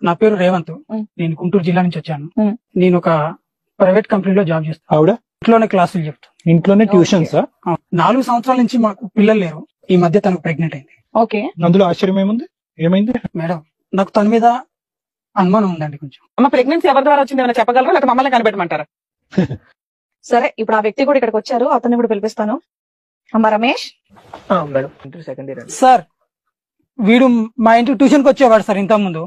నా పేరు రేవంత్. నేను గుంటూరు జిల్లా నుంచి వచ్చాను. నేను ఒక ప్రైవేట్ కంపెనీలో జాబ్ చేస్తాను. ఆవిడ ఇంట్లోనే క్లాసులు చెప్తాను. ఇంట్లోనే ట్యూషన్స్? 4 సంవత్సరాల నుంచి మాకు పిల్లలు లేరు. ఈ మధ్య తనకు ప్రెగ్నెంట్ అయింది. ఓకే, అందులో ఆశ్చర్యం ఏముంది? ఏమైంది మేడం? నాకు తన మీద అనుమానం ఉందండి కొంచెం. అమ్మ ప్రెగ్నెన్సీ ఎవరి ద్వారా వచ్చింది ఏమైనా చెప్పగలరా, లేకపోతే మమ్మల్ని కనిపెట్టమంటారా? సరే, ఇప్పుడు ఆ వ్యక్తి కూడా ఇక్కడికి వచ్చారు, అతన్ని కూడా పిలిపిస్తాను. అమ్మ రమేష్. సార్, వీడు మా ఇంటికి ట్యూషన్ కి వచ్చేవాడు సార్ ఇంత ముందు.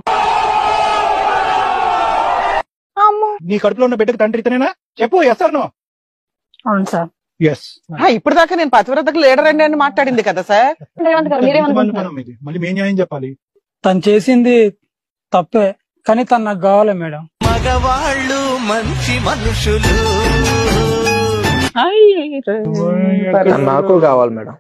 నీ కడుపులో ఉన్న బిడ్డకు తండ్రి ఇతనేనా? చెప్పు. Yes or no? అవును సార్. ఎస్. ఇప్పుడు దాకా నేను పతివ్రతకు లీడర్ అండి అని మాట్లాడింది కదా సార్. రేవంత్ గారు మీరేమనుకుంటున్నారు? మళ్ళీ మేము న్యాయం చెప్పాలి. తను చేసింది తప్పే, కానీ తను నాకు కావాలి మేడం. మగవాళ్ళు మంచి మనుషులు. నాకు కావాలి మేడం.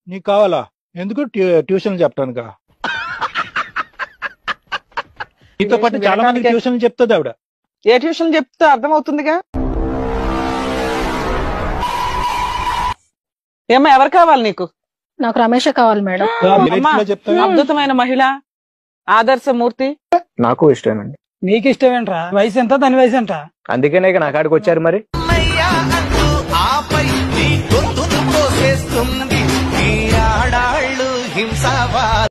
నీకు కావాలా? ఎందుకు? ట్యూషన్ చెప్తానుగా. నీతో పాటు చాలా మంది ట్యూషన్ చెప్తుంది ఆవిడ. ఏ ట్యూషన్ చెప్తే అర్థం అవుతుందిగా. ఏమ్మా, ఎవరు కావాలి నీకు? నాకు రమేష్ కావాలి మేడం. అద్భుతమైన మహిళ, ఆదర్శమూర్తి. నాకు ఇష్టమేనండి. నీకు ఇష్టమేంట్రా? వయసు ఎంత? దాని వయసు ఎంత? అందుకనే నా కాడికి వచ్చారు మరి. ఆపై నీ గొంతును కోసేస్తుంది ఈ ఆడాళ్ళు హింస.